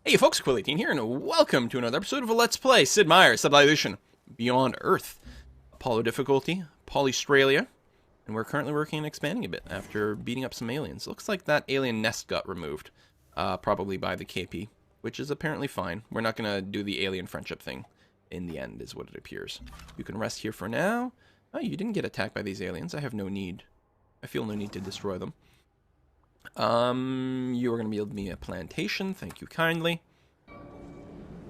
Hey folks, Quilly18 here, and welcome to another episode of a Let's Play Sid Meier's Civilization Beyond Earth. Apollo difficulty, Polystralia, and we're currently working and expanding a bit after beating up some aliens. Looks like that alien nest got removed, probably by the KP, which is apparently fine. We're not going to do the alien friendship thing in the end, is what it appears. You can rest here for now. Oh, you didn't get attacked by these aliens. I have no need. I feel no need to destroy them. You are going to build me a plantation. Thank you kindly.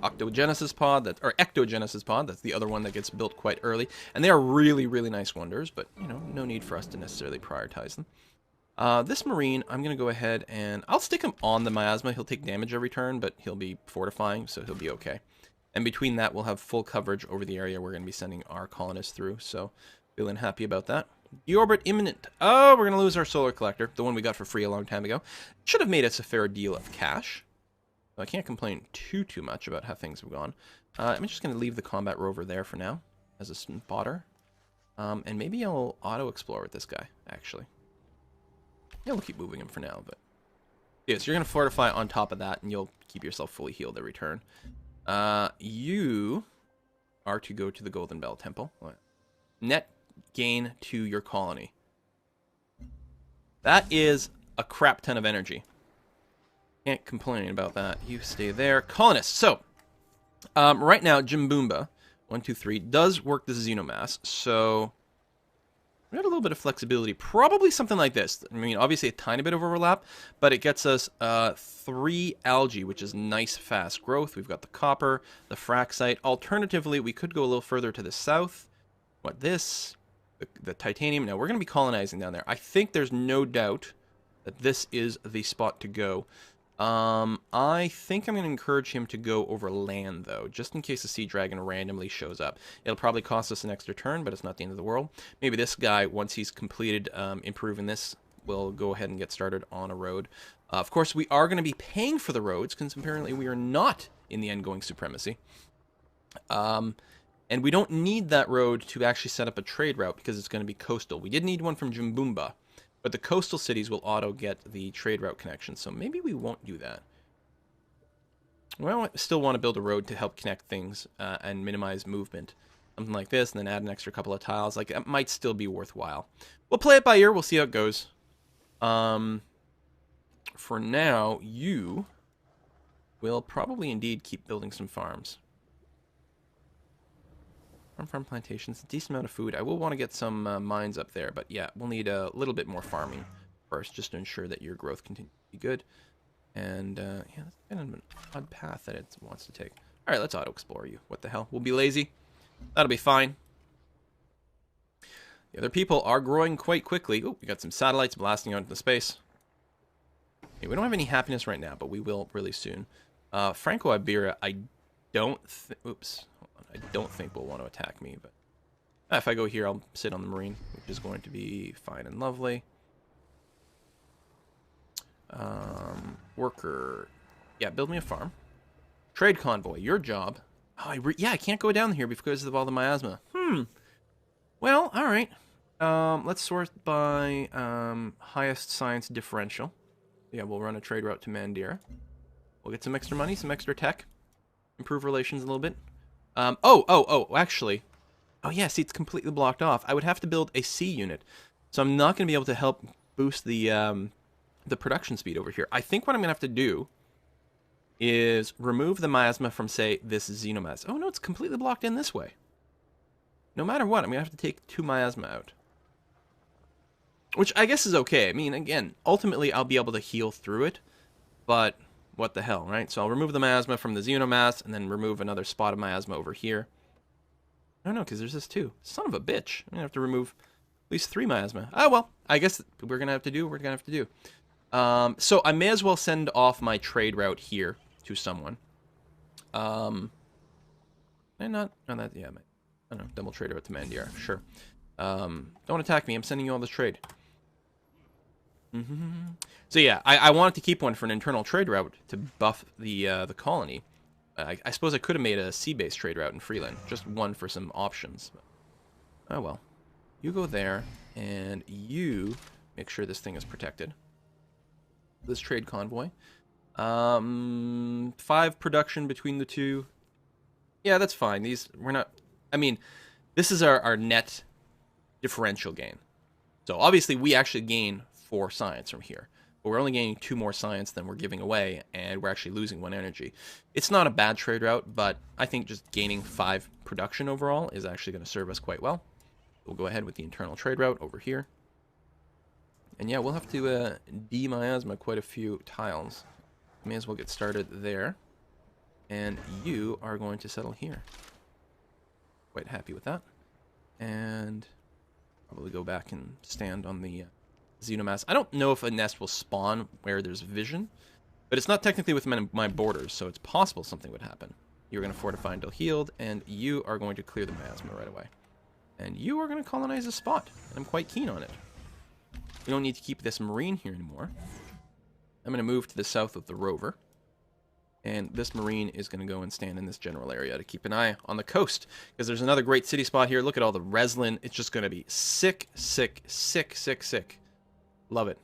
Octogenesis pod, or Ectogenesis pod, that's the other one that gets built quite early. And they are really, really nice wonders, but, you know, no need for us to necessarily prioritize them. This Marine, I'm going to go ahead and I'll stick him on the miasma. He'll take damage every turn, but he'll be fortifying, so he'll be okay. And between that, we'll have full coverage over the area we're going to be sending our colonists through, so feeling happy about that. Deorbit imminent. Oh, we're going to lose our solar collector, the one we got for free a long time ago. Should have made us a fair deal of cash. So I can't complain too much about how things have gone. I'm just going to leave the combat rover there for now as a spotter. And maybe I'll auto-explore with this guy, actually. Yeah, we'll keep moving him for now, but... yeah, so you're going to fortify on top of that, and you'll keep yourself fully healed every turn. You are to go to the Golden Bell Temple. Net gain to your colony. That is a crap ton of energy. Can't complain about that. You stay there. Colonists. So, right now, Jimboomba, 123, does work the Xenomass, so we have a little bit of flexibility. Probably something like this. I mean, obviously a tiny bit of overlap, but it gets us 3 algae, which is nice, fast growth. We've got the copper, the fraxite. Alternatively, we could go a little further to the south. What this? The titanium. Now, we're going to be colonizing down there. I think there's no doubt that this is the spot to go. I think I'm going to encourage him to go over land, though, just in case a sea dragon randomly shows up. It'll probably cost us an extra turn, but it's not the end of the world. Maybe this guy, once he's completed improving this, will go ahead and get started on a road. Of course, we are going to be paying for the roads, because apparently we are not in the end going supremacy. And we don't need that road to actually set up a trade route, because it's going to be coastal. We did need one from Jimboomba. But the coastal cities will auto get the trade route connection, so maybe we won't do that. Well, I still want to build a road to help connect things and minimize movement. Something like this, and then add an extra couple of tiles. Like, it might still be worthwhile. We'll play it by ear. We'll see how it goes. For now, you will probably indeed keep building some farms. Farm plantations, a decent amount of food. I will want to get some mines up there, but yeah, we'll need a little bit more farming first, just to ensure that your growth continues to be good. And yeah, that's kind of an odd path that it wants to take. All right, let's auto-explore you. What the hell? We'll be lazy. That'll be fine. The other people are growing quite quickly. Oh, we got some satellites blasting out into space. Okay, we don't have any happiness right now, but we will really soon. Franco-Iberia, I don't oops. I don't think will want to attack me, but if I go here, I'll sit on the Marine, which is going to be fine and lovely. Worker. Yeah, build me a farm. Trade convoy, your job. Oh, yeah, I can't go down here because of all the miasma. Well, all right. Let's sort by highest science differential. Yeah, we'll run a trade route to Mandira. We'll get some extra money, some extra tech. Improve relations a little bit. Actually. Oh, yeah, see, it's completely blocked off. I would have to build a C unit. So I'm not going to be able to help boost the production speed over here. I think what I'm going to have to do is remove the miasma from, say, this Xenomass. Oh, no, it's completely blocked in this way. No matter what, I'm going to have to take 2 miasma out. Which I guess is okay. I mean, again, ultimately I'll be able to heal through it. But... what the hell, right? So I'll remove the miasma from the Xenomass, and then remove another spot of miasma over here. No, because there's this too. Son of a bitch. I'm going to have to remove at least 3 miasma. Oh, well, I guess we're going to have to do what we're going to have to do. So I may as well send off my trade route here to someone. And not, no, that, yeah, I don't know, double trade route to Mandira, sure. Don't attack me, I'm sending you all this trade. So yeah, I wanted to keep one for an internal trade route to buff the colony. I suppose I could have made a sea-based trade route in Freeland, just one for some options. Oh well. You go there, and you make sure this thing is protected. This trade convoy. 5 production between the two. Yeah, that's fine. We're not, I mean, this is our net differential gain. So obviously we actually gain 4 science from here, but we're only gaining 2 more science than we're giving away, and we're actually losing 1 energy. It's not a bad trade route, but I think just gaining 5 production overall is actually going to serve us quite well. We'll go ahead with the internal trade route over here. And yeah, we'll have to demiasma quite a few tiles. May as well get started there. And you are going to settle here. Quite happy with that. And probably go back and stand on the xenomass. I don't know if a nest will spawn where there's vision, but it's not technically within my borders, so it's possible something would happen. You're going to fortify until healed, and you are going to clear the miasma right away. And you are going to colonize a spot, and I'm quite keen on it. We don't need to keep this marine here anymore. I'm going to move to the south of the rover. And this marine is going to go and stand in this general area to keep an eye on the coast. Because there's another great city spot here. Look at all the reslin. It's just going to be sick, sick, sick, sick, sick. Love it.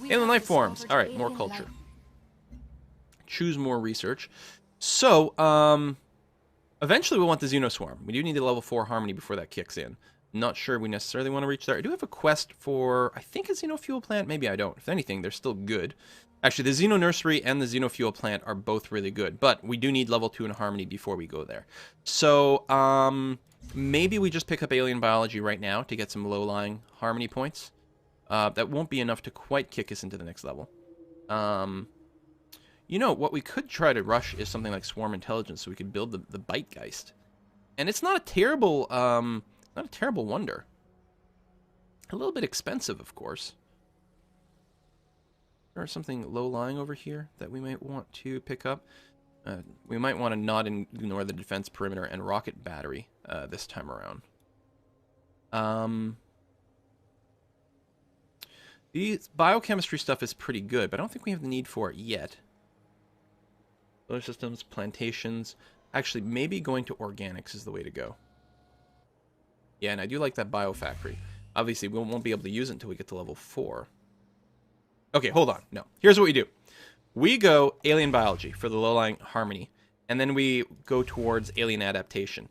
Alien life forms. All right, more culture. Choose more research. So, eventually we'll want the Xenoswarm. We do need the level 4 Harmony before that kicks in. Not sure we necessarily want to reach there. I do have a quest for, I think, a Xenofuel plant. Maybe I don't. If anything, they're still good. Actually, the Xeno Nursery and the Xenofuel plant are both really good, but we do need level 2 in Harmony before we go there. So, maybe we just pick up Alien Biology right now to get some low-lying Harmony points. That won't be enough to quite kick us into the next level. You know, what we could try to rush is something like Swarm Intelligence, so we could build the Bitegeist. And it's not a terrible, wonder. A little bit expensive, of course. There's something low-lying over here that we might want to pick up. We might want to not ignore the defense perimeter and rocket battery this time around. The biochemistry stuff is pretty good, but I don't think we have the need for it yet. Solar systems, plantations. Actually, maybe going to organics is the way to go. Yeah, and I do like that biofactory. Obviously, we won't be able to use it until we get to level 4. Okay, hold on. No. Here's what we do. We go Alien Biology for the low-lying Harmony, and then we go towards Alien Adaptation,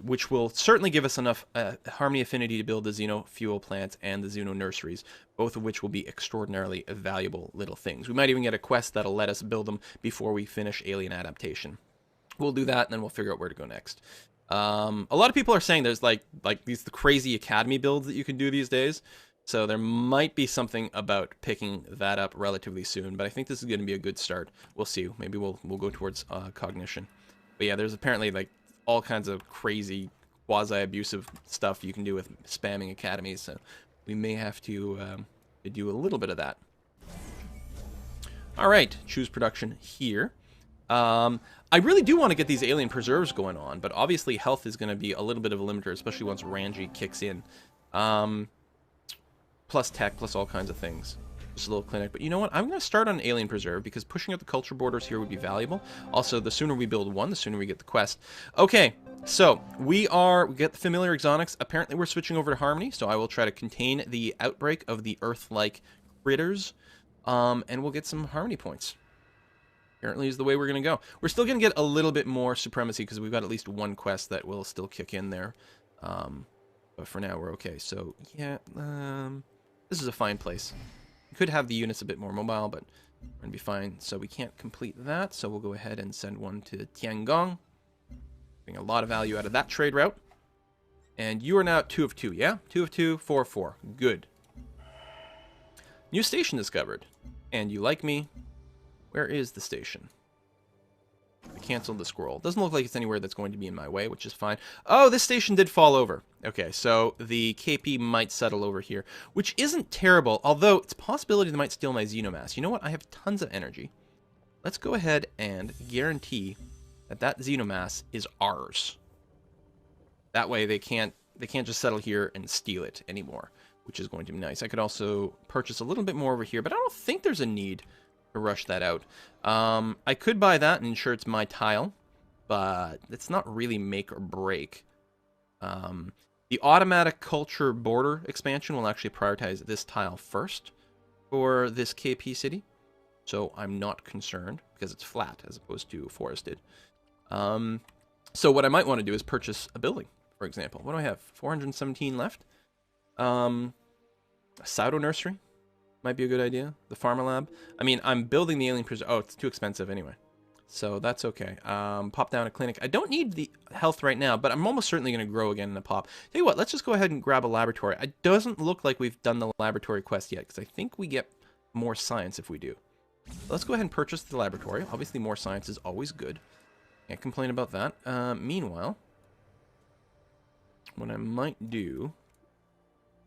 which will certainly give us enough Harmony affinity to build the Xenofuel plants and the Xeno Nurseries, both of which will be extraordinarily valuable little things. We might even get a quest that'll let us build them before we finish Alien Adaptation. We'll do that, and then we'll figure out where to go next. A lot of people are saying there's like these crazy Academy builds that you can do these days. So there might be something about picking that up relatively soon, but I think this is going to be a good start. We'll see. Maybe we'll go towards cognition. But yeah, there's apparently like all kinds of crazy quasi-abusive stuff you can do with spamming academies, so we may have to do a little bit of that. All right, choose production here. I really do want to get these alien preserves going on, but obviously health is going to be a little bit of a limiter, especially once Ranji kicks in. Plus tech, plus all kinds of things. Just a little clinic. But you know what? I'm going to start on Alien Preserve, because pushing out the culture borders here would be valuable. Also, the sooner we build one, the sooner we get the quest. Okay, so we get the familiar exotics. Apparently, we're switching over to Harmony, so I will try to contain the outbreak of the Earth-like critters, and we'll get some Harmony points. Apparently is the way we're going to go. We're still going to get a little bit more supremacy, because we've got at least one quest that will still kick in there. But for now, we're okay. So, yeah, this is a fine place. We could have the units a bit more mobile, but we're going to be fine. So we can't complete that, so we'll go ahead and send one to Tiangong. Getting a lot of value out of that trade route. And you are now 2 of 2, yeah? 2 of 2, 4 of 4. Good. New station discovered. And you like me. Where is the station? I canceled the scroll. Doesn't look like it's anywhere that's going to be in my way, which is fine. Oh, this station did fall over. Okay, so the KP might settle over here, which isn't terrible, although it's a possibility they might steal my Xenomass. You know what? I have tons of energy. Let's go ahead and guarantee that that Xenomass is ours. That way they can't just settle here and steal it anymore, which is going to be nice. I could also purchase a little bit more over here, but I don't think there's a need to rush that out. I could buy that and ensure it's my tile, but it's not really make or break. The automatic culture border expansion will actually prioritize this tile first. for this KP city, so I'm not concerned because it's flat as opposed to forested. So what I might want to do is purchase a building, for example. What do I have? 417 left. A Sourdough Nursery might be a good idea. The Pharma Lab. I mean, I'm building the Alien Preserve. Oh, it's too expensive anyway. So that's okay. Pop down a clinic. I don't need the health right now, but I'm almost certainly going to grow again in a pop. Tell you what, let's just go ahead and grab a laboratory. It doesn't look like we've done the laboratory quest yet, because I think we get more science if we do. So let's go ahead and purchase the laboratory. Obviously, more science is always good. Can't complain about that. Meanwhile, what I might do,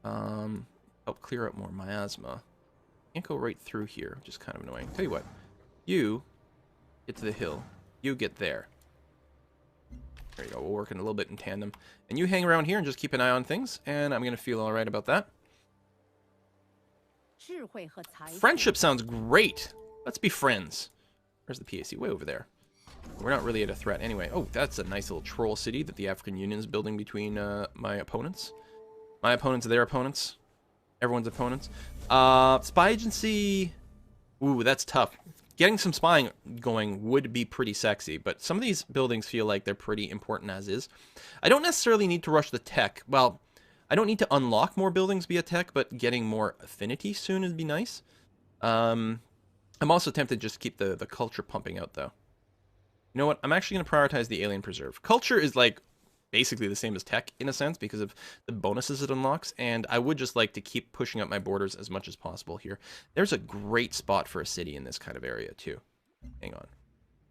help clear up more miasma. Can't go right through here, which is kind of annoying. Tell you what, you get to the hill. You get there. There you go. We're working a little bit in tandem. And you hang around here and just keep an eye on things, and I'm going to feel all right about that. Friendship sounds great. Let's be friends. Where's the PAC? Way over there. We're not really at a threat anyway. Oh, that's a nice little troll city that the African Union is building between my opponents. My opponents, their opponents. Everyone's opponents. Spy agency. Ooh, that's tough. Getting some spying going would be pretty sexy, but some of these buildings feel like they're pretty important as is. I don't necessarily need to rush the tech. Well, I don't need to unlock more buildings via tech, but getting more affinity soon would be nice. I'm also tempted just to keep the culture pumping out, though. You know what? I'm actually going to prioritize the Alien Preserve. Culture is like basically the same as tech in a sense because of the bonuses it unlocks, and I would just like to keep pushing up my borders as much as possible here. There's a great spot for a city in this kind of area too. Hang on.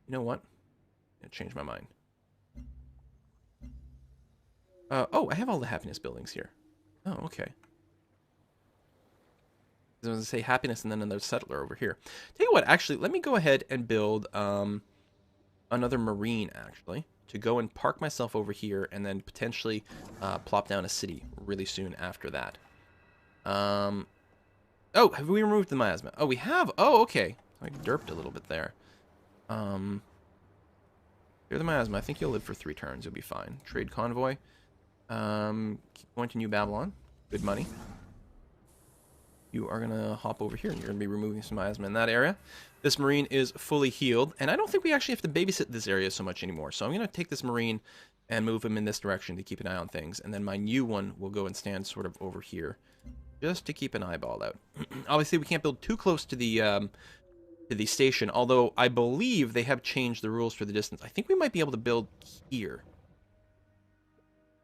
You know what? I'm going to change my mind. Oh, I have all the happiness buildings here. Oh, okay. I was going to say happiness and then another settler over here. Tell you what, actually, let me go ahead and build another marine, actually, to go and park myself over here and then potentially plop down a city really soon after that. Oh, have we removed the miasma? Oh, we have. Oh, okay. I derped a little bit there. Clear the miasma. I think you'll live for 3 turns. You'll be fine. Trade convoy. Keep going to New Babylon. Good money. You are going to hop over here, and you're going to be removing some miasma in that area. This marine is fully healed, and I don't think we actually have to babysit this area so much anymore. So I'm going to take this marine and move him in this direction to keep an eye on things, and then my new one will go and stand sort of over here just to keep an eyeball out. Obviously, we can't build too close to the station, although I believe they have changed the rules for the distance. I think we might be able to build here.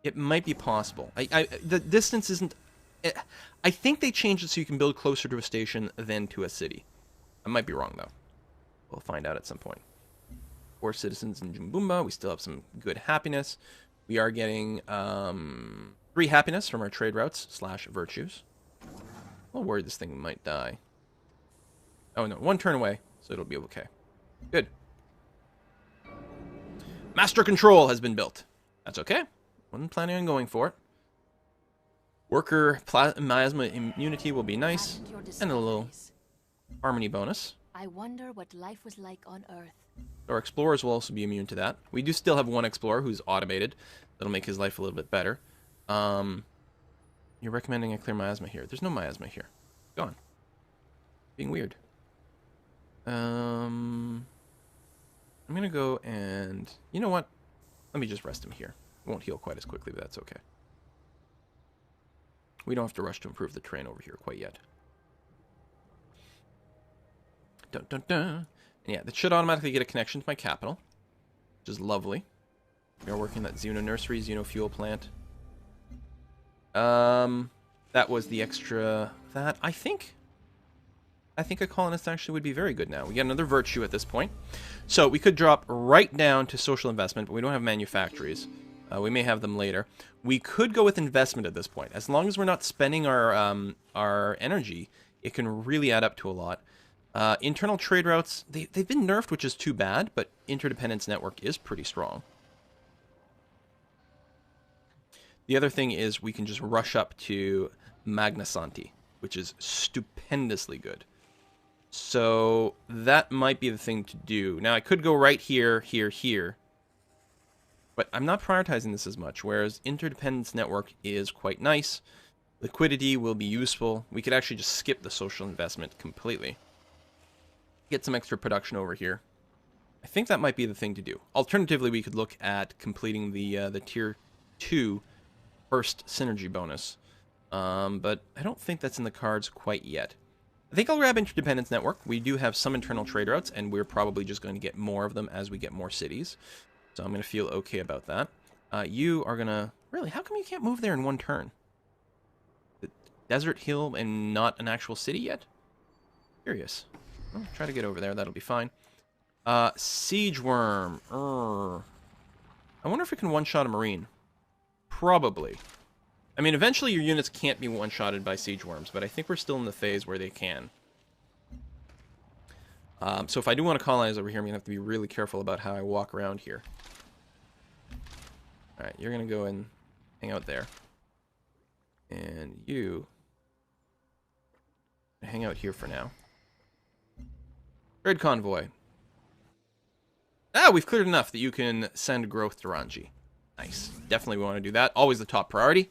It might be possible. The distance isn't... I think they changed it so you can build closer to a station than to a city. I might be wrong, though. We'll find out at some point. 4 citizens in Jumbumba. We still have some good happiness. We are getting 3 happiness from our trade routes / virtues. I'm worried this thing might die. Oh, no. 1 turn away, so it'll be okay. Good. Master Control has been built. That's okay. Wasn't planning on going for it. Worker miasma immunity will be nice. And a little harmony bonus. I wonder what life was like on Earth. Our explorers will also be immune to that. We do still have 1 explorer who's automated. That'll make his life a little bit better. You're recommending I clear miasma here. There's no miasma here. Gone. Being weird. I'm going to go and... You know what? Let me just rest him here. It won't heal quite as quickly, but that's okay. We don't have to rush to improve the terrain over here quite yet. Dun dun dun. And yeah, that should automatically get a connection to my capital, which is lovely. We are working that Xeno Nursery, Xeno Fuel Plant. That was the extra... That, I think a colonist actually would be very good now. We get another virtue at this point. So we could drop right down to social investment, but we don't have manufactories. We may have them later. We could go with investment at this point. As long as we're not spending our energy, it can really add up to a lot. Internal trade routes, they've been nerfed, which is too bad, but interdependence network is pretty strong. The other thing is we can just rush up to Magnasanti, which is stupendously good. So that might be the thing to do. Now, I could go right here, here, here. But I'm not prioritizing this as much, whereas interdependence network is quite nice. Liquidity will be useful. We could actually just skip the social investment completely. Get some extra production over here. I think that might be the thing to do. Alternatively, we could look at completing the tier 2 first synergy bonus. But I don't think that's in the cards quite yet. I think I'll grab Interdependence Network. We do have some internal trade routes, and we're probably just going to get more of them as we get more cities. So I'm going to feel okay about that. You are going to... Really, how come you can't move there in one turn? The desert hill and not an actual city yet? Curious. Well, try to get over there. That'll be fine. Siege Worm. I wonder if we can one-shot a Marine. Probably. I mean, eventually your units can't be one-shotted by siege worms, but I think we're still in the phase where they can. So if I do want to colonize over here, I'm going to have to be really careful about how I walk around here. Alright, you're going to go and hang out there. And you hang out here for now. Trade convoy. Ah, we've cleared enough that you can send growth to Ranji. Nice. Definitely want to do that. Always the top priority.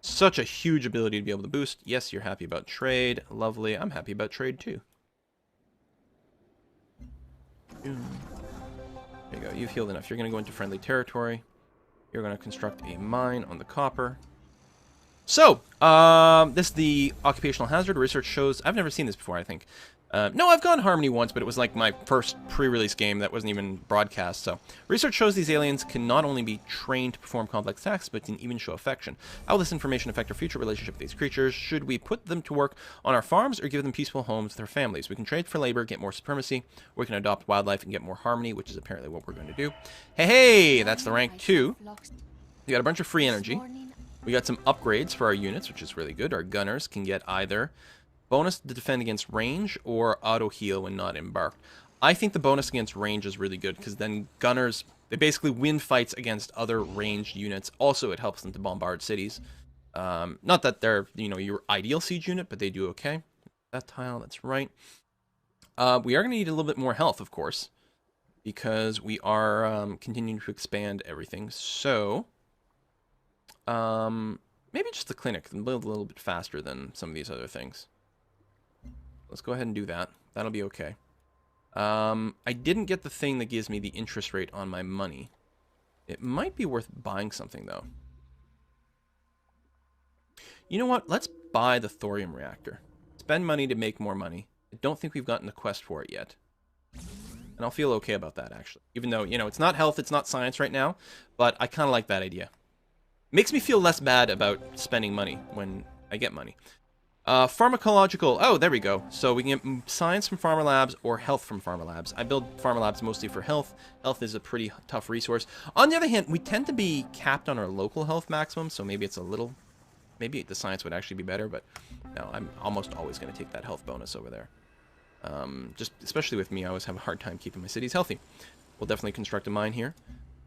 Such a huge ability to be able to boost. Yes, you're happy about trade. Lovely. I'm happy about trade too. There you go. You've healed enough. You're going to go into friendly territory. You're going to construct a mine on the copper. So, this is the occupational hazard. Research shows... I've never seen this before, I think. No, I've gone Harmony once, but it was like my first pre-release game that wasn't even broadcast. So, research shows these aliens can not only be trained to perform complex tasks, but can even show affection. How will this information affect our future relationship with these creatures? Should we put them to work on our farms or give them peaceful homes with their families? We can trade for labor, get more supremacy, or we can adopt wildlife and get more harmony, which is apparently what we're going to do. Hey, that's the rank 2. We got a bunch of free energy. We got some upgrades for our units, which is really good. Our gunners can get either bonus to defend against range or auto heal when not embarked. I think the bonus against range is really good because then gunners, they basically win fights against other ranged units. Also, it helps them to bombard cities. Not that they're, your ideal siege unit, but they do okay. That tile, that's right. We are going to need a little bit more health, of course, because we are continuing to expand everything. So, maybe just the clinic can build a little bit faster than some of these other things. Let's go ahead and do that. That'll be okay. I didn't get the thing that gives me the interest rate on my money. It might be worth buying something, though. You know what? Let's buy the thorium reactor. Spend money to make more money. I don't think we've gotten a quest for it yet. And I'll feel okay about that, actually. Even though, it's not health, it's not science right now. But I kind of like that idea. Makes me feel less bad about spending money when I get money. Pharmacological. Oh, there we go. So we can get science from Pharma Labs or health from Pharma Labs. I build Pharma Labs mostly for health. Health is a pretty tough resource. On the other hand, we tend to be capped on our local health maximum, so maybe it's a little... Maybe the science would actually be better, but no, I'm almost always going to take that health bonus over there. Just especially with me, I always have a hard time keeping my cities healthy. We'll definitely construct a mine here.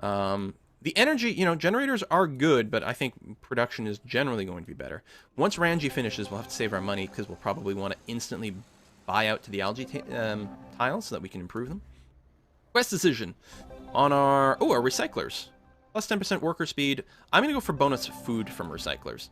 The energy, generators are good, but I think production is generally going to be better. Once Ranji finishes, we'll have to save our money because we'll probably want to instantly buy out to the algae tiles so that we can improve them. Quest decision on our recyclers. Plus 10% worker speed. I'm going to go for bonus food from recyclers.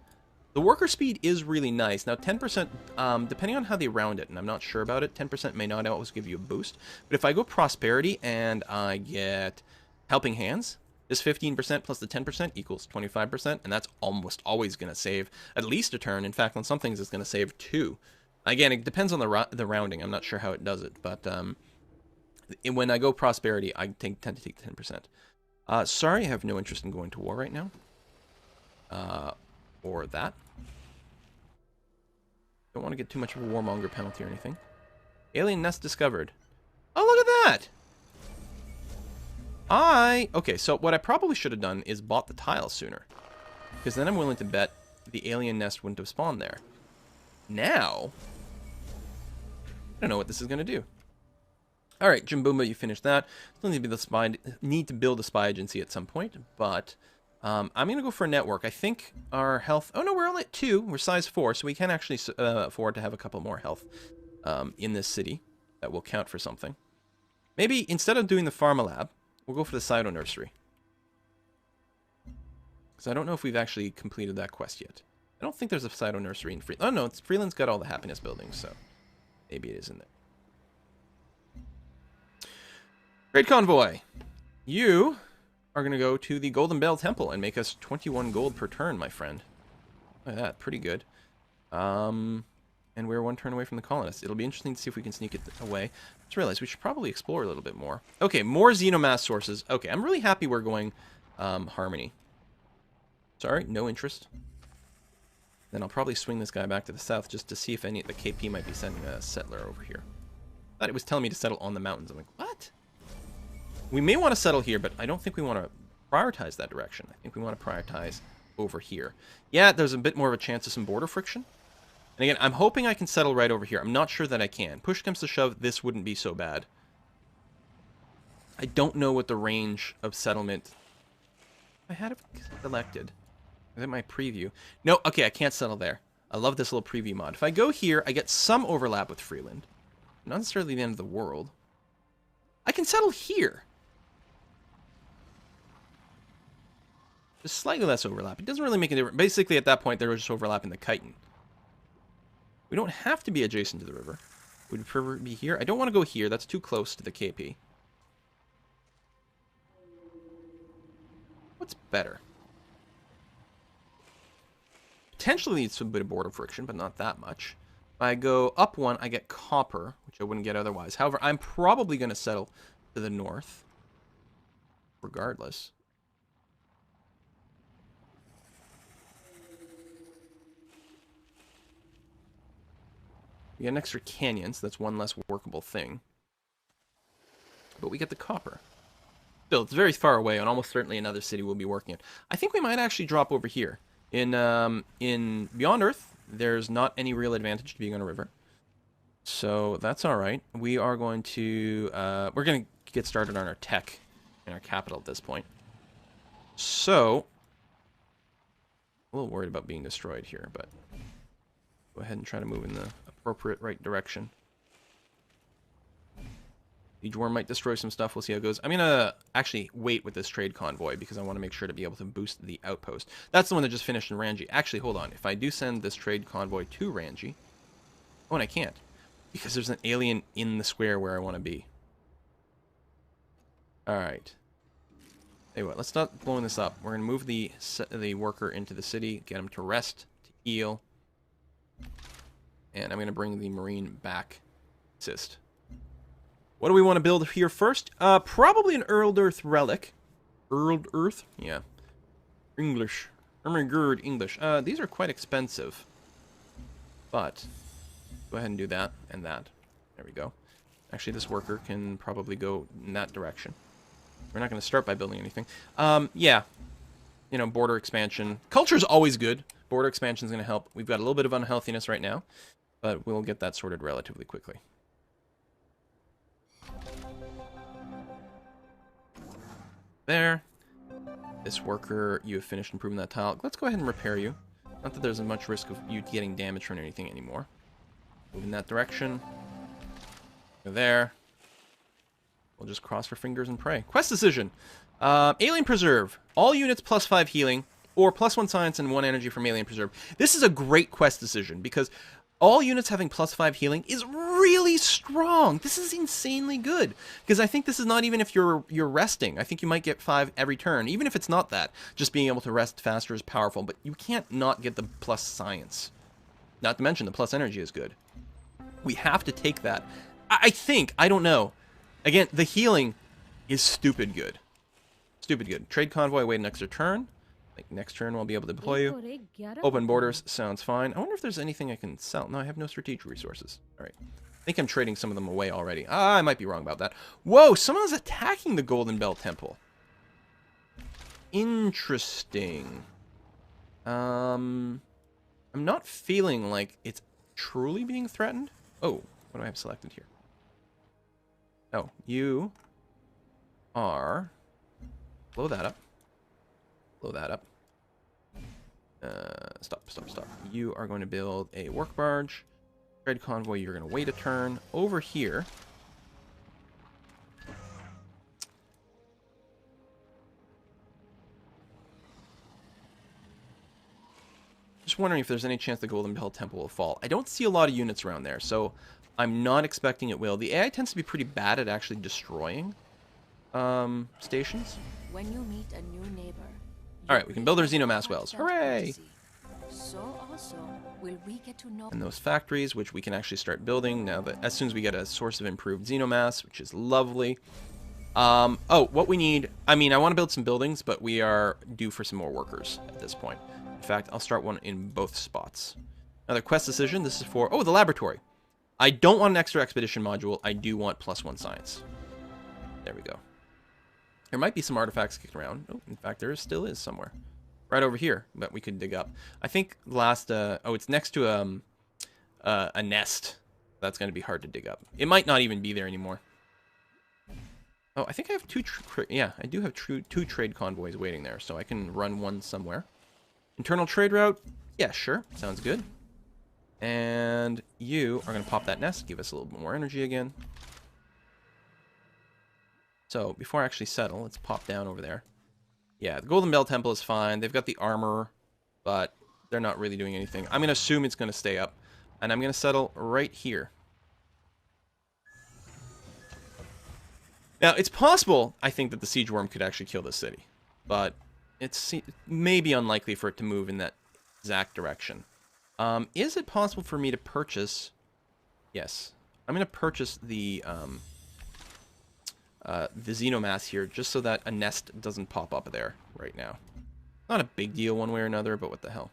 The worker speed is really nice. Now, 10%, depending on how they round it, and I'm not sure about it, 10% may not always give you a boost. But if I go prosperity and I get helping hands, this 15% plus the 10% equals 25%, and that's almost always going to save at least a turn. In fact, on some things, it's going to save 2. Again, it depends on the rounding. I'm not sure how it does it, but when I go prosperity, I tend to take 10%. Sorry, I have no interest in going to war right now. Or that. Don't want to get too much of a warmonger penalty or anything. Alien nest discovered. Oh, look at that! Okay, so what I probably should have done is bought the tile sooner. Because then I'm willing to bet the alien nest wouldn't have spawned there. Now, I don't know what this is going to do. Alright, Jimboomba, you finished that. Still need to build a spy agency at some point, but I'm going to go for a network. I think our health... Oh, no, we're only at 2. We're size 4, so we can actually afford to have a couple more health in this city. That will count for something. Maybe instead of doing the Pharma Lab, we'll go for the Cyto Nursery. Because I don't know if we've actually completed that quest yet. I don't think there's a Pseudo Nursery in Freeland. Oh, no, Freeland's got all the happiness buildings, so maybe it is in there. Trade Convoy. You are going to go to the Golden Bell Temple and make us 21 gold per turn, my friend. Look at that. Pretty good. And we're 1 turn away from the colonists. It'll be interesting to see if we can sneak it away. I just realized we should probably explore a little bit more. Okay, more Xenomass sources. Okay, I'm really happy we're going Harmony. Sorry, no interest. Then I'll probably swing this guy back to the south just to see if any the KP might be sending a settler over here. I thought it was telling me to settle on the mountains. I'm like, what? We may want to settle here, but I don't think we want to prioritize that direction. I think we want to prioritize over here. Yeah, there's a bit more of a chance of some border friction. And again, I'm hoping I can settle right over here. I'm not sure that I can. Push comes to shove, this wouldn't be so bad. I don't know what the range of settlement... I had it selected. Is it my preview? No, okay, I can't settle there. I love this little preview mod. If I go here, I get some overlap with Freeland. Not necessarily the end of the world. I can settle here. Just slightly less overlap. It doesn't really make a difference. Basically, at that point, there was just overlap in the chitin. We don't have to be adjacent to the river. Would you prefer to be here? I don't want to go here. That's too close to the KP. What's better? Potentially needs some bit of border friction, but not that much. If I go up 1, I get copper, which I wouldn't get otherwise. However, I'm probably going to settle to the north, regardless. We get an extra canyon, so that's 1 less workable thing. But we get the copper. Still, it's very far away, and almost certainly another city we'll be working in. I think we might actually drop over here. In Beyond Earth, there's not any real advantage to being on a river. So that's all right. We are going to... we're going to get started on our tech in our capital at this point. So... a little worried about being destroyed here, but... go ahead and try to move in the appropriate right direction. Siege Worm might destroy some stuff. We'll see how it goes. I'm going to actually wait with this trade convoy because I want to make sure to be able to boost the outpost. That's the one that just finished in Ranji. Actually, hold on. If I do send this trade convoy to Ranji... oh, and I can't. Because there's an alien in the square where I want to be. Alright. Anyway, let's stop blowing this up. We're going to move the worker into the city, get him to rest, to heal. And I'm going to bring the Marine back. Assist. What do we want to build here first? Probably an Earled Earth relic. Earled Earth? Yeah. English. Oh my god, English. These are quite expensive. But, go ahead and do that and that. There we go. Actually, this worker can probably go in that direction. We're not going to start by building anything. Yeah. You know, border expansion. Culture's always good. Border expansion is going to help. We've got a little bit of unhealthiness right now, but we'll get that sorted relatively quickly. There. This worker, you have finished improving that tile. Let's go ahead and repair you. Not that there's much risk of you getting damage from anything anymore. Move in that direction. Go there. We'll just cross our fingers and pray. Quest decision. Alien Preserve. All units +5 healing, or +1 science and 1 energy from Alien Preserve. This is a great quest decision, because all units having +5 healing is really strong. This is insanely good. Because I think this is not even if you're resting. I think you might get 5 every turn. Even if it's not that, just being able to rest faster is powerful. But you can't not get the plus science. Not to mention the plus energy is good. We have to take that. I think, I don't know. Again, the healing is stupid good. Stupid good. Trade convoy, wait an extra turn. Like next turn we'll be able to deploy you. Open borders sounds fine. I wonder if there's anything I can sell. No, I have no strategic resources. Alright. I think I'm trading some of them away already. I might be wrong about that. Whoa, someone's attacking the Golden Bell Temple. Interesting. I'm not feeling like it's truly being threatened. Oh, what do I have selected here? Oh, you are... blow that up. Blow that up. Stop. You are going to build a work barge. Trade convoy, you're going to wait a turn. Over here. just wondering if there's any chance the Golden Bell Temple will fall. I don't see a lot of units around there, so I'm not expecting it will. The AI tends to be pretty bad at actually destroying stations. When you meet a new neighbor, All right, we can build our Xenomass wells. Hooray! So also will we get to know And those factories, which we can actually start building now that as soon as we get a source of improved Xenomass, which is lovely. Oh, what we need, I mean, I want to build some buildings, but we are due for some more workers at this point. In fact, I'll start one in both spots. Another quest decision. This is for, oh, the laboratory. I don't want an extra expedition module. I do want +1 science. There we go. There might be some artifacts kicking around. Oh, in fact, there still is somewhere. Right over here that we could dig up. I think last, oh, it's next to a nest. That's going to be hard to dig up. It might not even be there anymore. Oh, I think I have yeah, I do have two trade convoys waiting there, so I can run one somewhere. Internal trade route? Yeah, sure. Sounds good. And you are going to pop that nest, give us a little bit more energy again. So, before I actually settle, let's pop down over there. Yeah, the Golden Bell Temple is fine. They've got the armor, but they're not really doing anything. I'm going to assume it's going to stay up. And I'm going to settle right here. Now, it's possible, I think, that the siege worm could actually kill this city. But it's maybe unlikely for it to move in that exact direction. Is it possible for me to purchase... Yes. I'm going to purchase the Xenomass here, just so that a nest doesn't pop up there right now. Not a big deal one way or another, but what the hell.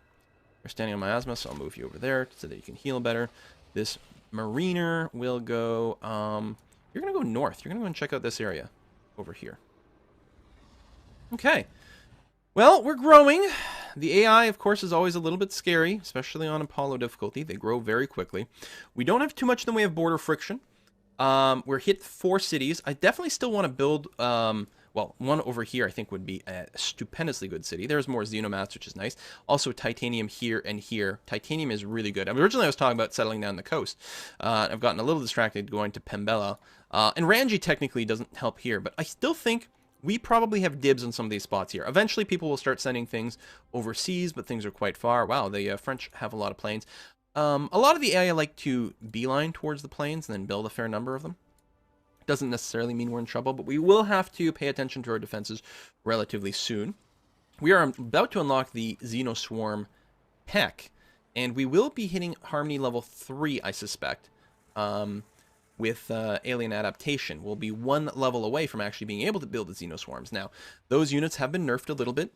You're standing on miasma, so I'll move you over there so that you can heal better. This mariner will go... you're going to go north. You're going to go and check out this area over here. Okay. Well, we're growing. The AI, of course, is always a little bit scary, especially on Apollo difficulty. They grow very quickly. We don't have too much in the way of border friction. We're hit 4 cities. I definitely still want to build... well, one over here I think would be a stupendously good city. There's more Xenomass, which is nice. Also, titanium here and here. Titanium is really good. I mean, originally I was talking about settling down the coast. I've gotten a little distracted going to Pembella. And Ranji technically doesn't help here, but I still think we probably have dibs on some of these spots here. Eventually, people will start sending things overseas, but things are quite far. Wow, the French have a lot of planes. A lot of the AI like to beeline towards the planes and then build a fair number of them. Doesn't necessarily mean we're in trouble, but we will have to pay attention to our defenses relatively soon. We are about to unlock the Xenoswarm Peck, and we will be hitting Harmony level 3, I suspect, with Alien Adaptation. We'll be 1 level away from actually being able to build the Xenoswarms. Now, those units have been nerfed a little bit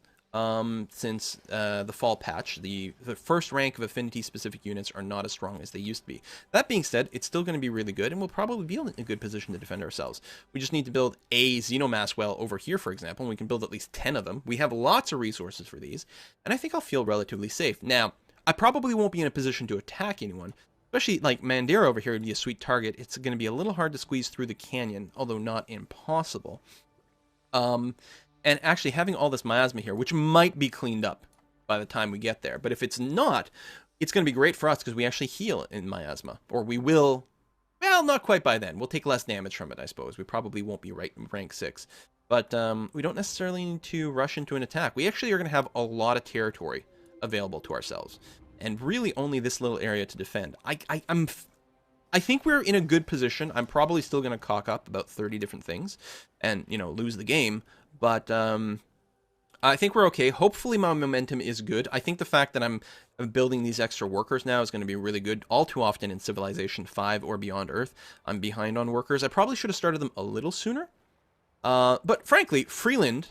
since the fall patch. The first rank of affinity-specific units are not as strong as they used to be. That being said, it's still going to be really good, and we'll probably be in a good position to defend ourselves. We just need to build a Xenomass well over here, for example, and we can build at least 10 of them. We have lots of resources for these, and I think I'll feel relatively safe. Now, I probably won't be in a position to attack anyone, especially like Mandira over here would be a sweet target. It's going to be a little hard to squeeze through the canyon, although not impossible. And actually having all this miasma here, which might be cleaned up by the time we get there. But if it's not, it's going to be great for us because we actually heal in miasma. Or we will, well, not quite by then. We'll take less damage from it, I suppose. We probably won't be rank 6. But we don't necessarily need to rush into an attack. We actually are going to have a lot of territory available to ourselves. And really only this little area to defend. I think we're in a good position. I'm probably still going to cock up about 30 different things and, you know, lose the game. But I think we're okay. Hopefully my momentum is good. I think the fact that I'm building these extra workers now is going to be really good. All too often in Civilization 5 or Beyond Earth, I'm behind on workers. I probably should have started them a little sooner. But frankly, Freeland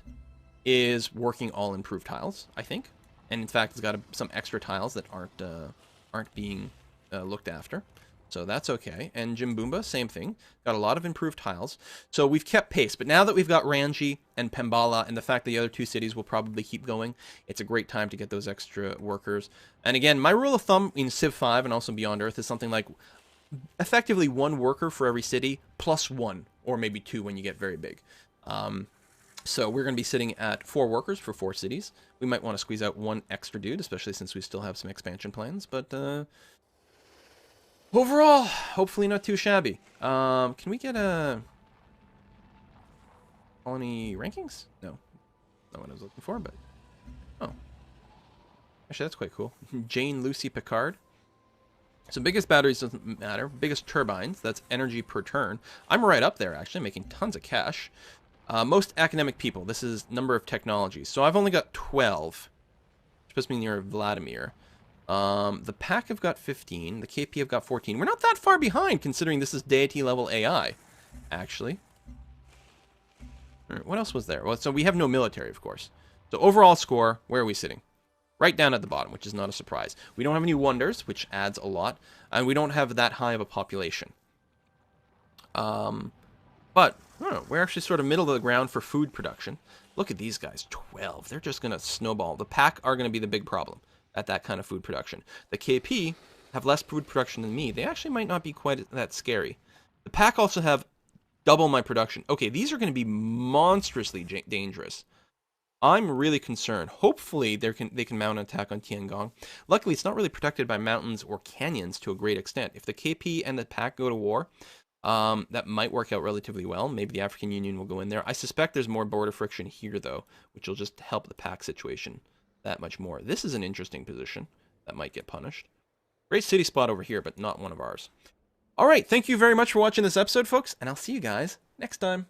is working all improved tiles, I think. And in fact, it's got some extra tiles that aren't being looked after. So that's okay. And Jimboomba, same thing. Got a lot of improved tiles. So we've kept pace. But now that we've got Ranji and Pembala and the fact that the other 2 cities will probably keep going, it's a great time to get those extra workers. And again, my rule of thumb in Civ 5 and also Beyond Earth is something like effectively 1 worker for every city plus 1, or maybe 2 when you get very big. So we're going to be sitting at 4 workers for 4 cities. We might want to squeeze out 1 extra dude, especially since we still have some expansion plans. But overall, hopefully not too shabby. Can we get a colony rankings? No, not what I was looking for, but oh, Actually, that's quite cool. Jane Lucy Picard. So biggest batteries doesn't matter. Biggest turbines, that's energy per turn. I'm right up there, actually, making tons of cash. Most academic people, this is number of technologies. So I've only got 12, which puts me near Vladimir. The pack have got 15. The KP have got 14. We're not that far behind, considering this is deity level AI, actually. All right, what else was there? Well, so we have no military, of course. So overall score, where are we sitting? Right down at the bottom, which is not a surprise. We don't have any wonders, which adds a lot, and we don't have that high of a population. But we're actually sort of middle of the ground for food production. Look at these guys, 12. They're just going to snowball. The pack are going to be the big problem at that kind of food production. The KP have less food production than me. They actually might not be quite that scary. The pack also have double my production. Okay, these are going to be monstrously dangerous. I'm really concerned. Hopefully they can mount an attack on Tiangong. Luckily, it's not really protected by mountains or canyons to a great extent. If the KP and the pack go to war, that might work out relatively well. Maybe the African Union will go in there. I suspect there's more border friction here, though, which will just help the pack situation that much more. This is an interesting position that might get punished. Great city spot over here, but not one of ours. All right, thank you very much for watching this episode, folks, and I'll see you guys next time.